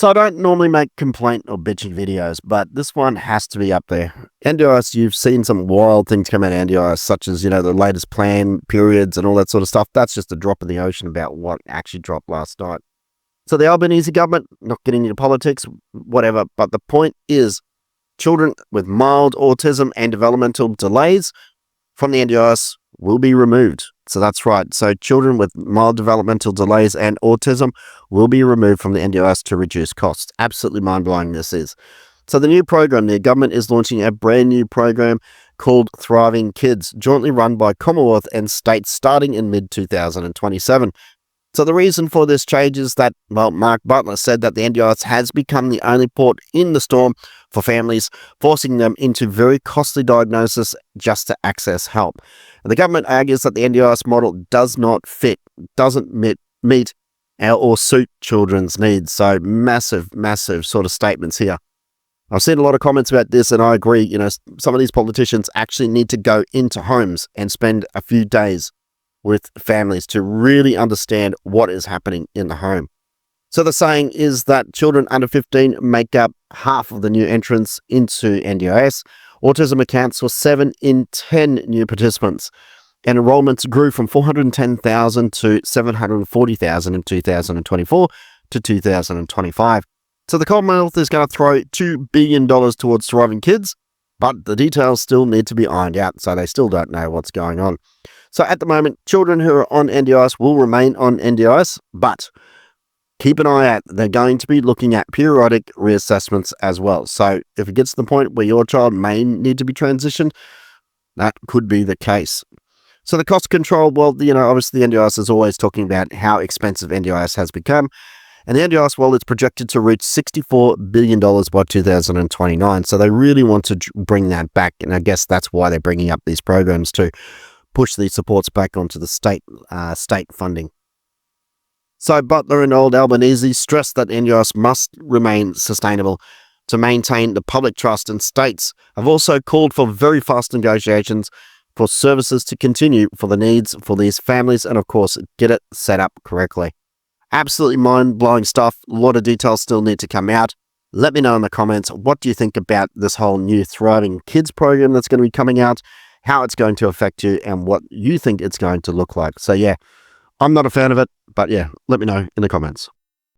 So I don't normally make complaint or bitching videos, but this one has to be up there. NDIS, you've seen some wild things come out of NDIS, such as, the latest plan periods and all that sort of stuff. That's just a drop in the ocean about what actually dropped last night. So the Albanese government, not getting into politics, whatever, but the point is children with mild autism and developmental delays from the NDIS will be removed. So that's right. So children with mild developmental delays and autism will be removed from the NDIS to reduce costs. Absolutely mind-blowing this is. So the new program, the government is launching a brand new program called Thriving Kids, jointly run by Commonwealth and states starting in mid-2027. So the reason for this change is that, Mark Butler said that the NDIS has become the only port in the storm for families, forcing them into very costly diagnosis just to access help. And the government argues that the NDIS model does not fit, doesn't meet or suit children's needs. So massive sort of statements here. I've seen a lot of comments about this, and I agree. Some of these politicians actually need to go into homes and spend a few days with families to really understand what is happening in the home. So the saying is that children under 15 make up half of the new entrants into NDIS. Autism accounts for 7 in 10 new participants, and enrollments grew from 410,000 to 740,000 in 2024 to 2025. So the Commonwealth is going to throw $2 billion towards Thriving Kids, but the details still need to be ironed out, so they still don't know what's going on. So at the moment, children who are on NDIS will remain on NDIS, but keep an eye out. They're going to be looking at periodic reassessments as well. So if it gets to the point where your child may need to be transitioned, that could be the case. So the cost control, obviously the NDIS is always talking about how expensive NDIS has become. And the NDIS, it's projected to reach $64 billion by 2029. So they really want to bring that back. And I guess that's why they're bringing up these programs to push these supports back onto the state funding. So Butler and Old Albanese stressed that NDIS must remain sustainable to maintain the public trust, and states have also called for very fast negotiations for services to continue for the needs for these families and, of course, get it set up correctly. Absolutely mind-blowing stuff. A lot of details still need to come out. Let me know in the comments, what do you think about this whole new Thriving Kids program that's going to be coming out, how it's going to affect you, and what you think it's going to look like. So yeah, I'm not a fan of it, but yeah, let me know in the comments.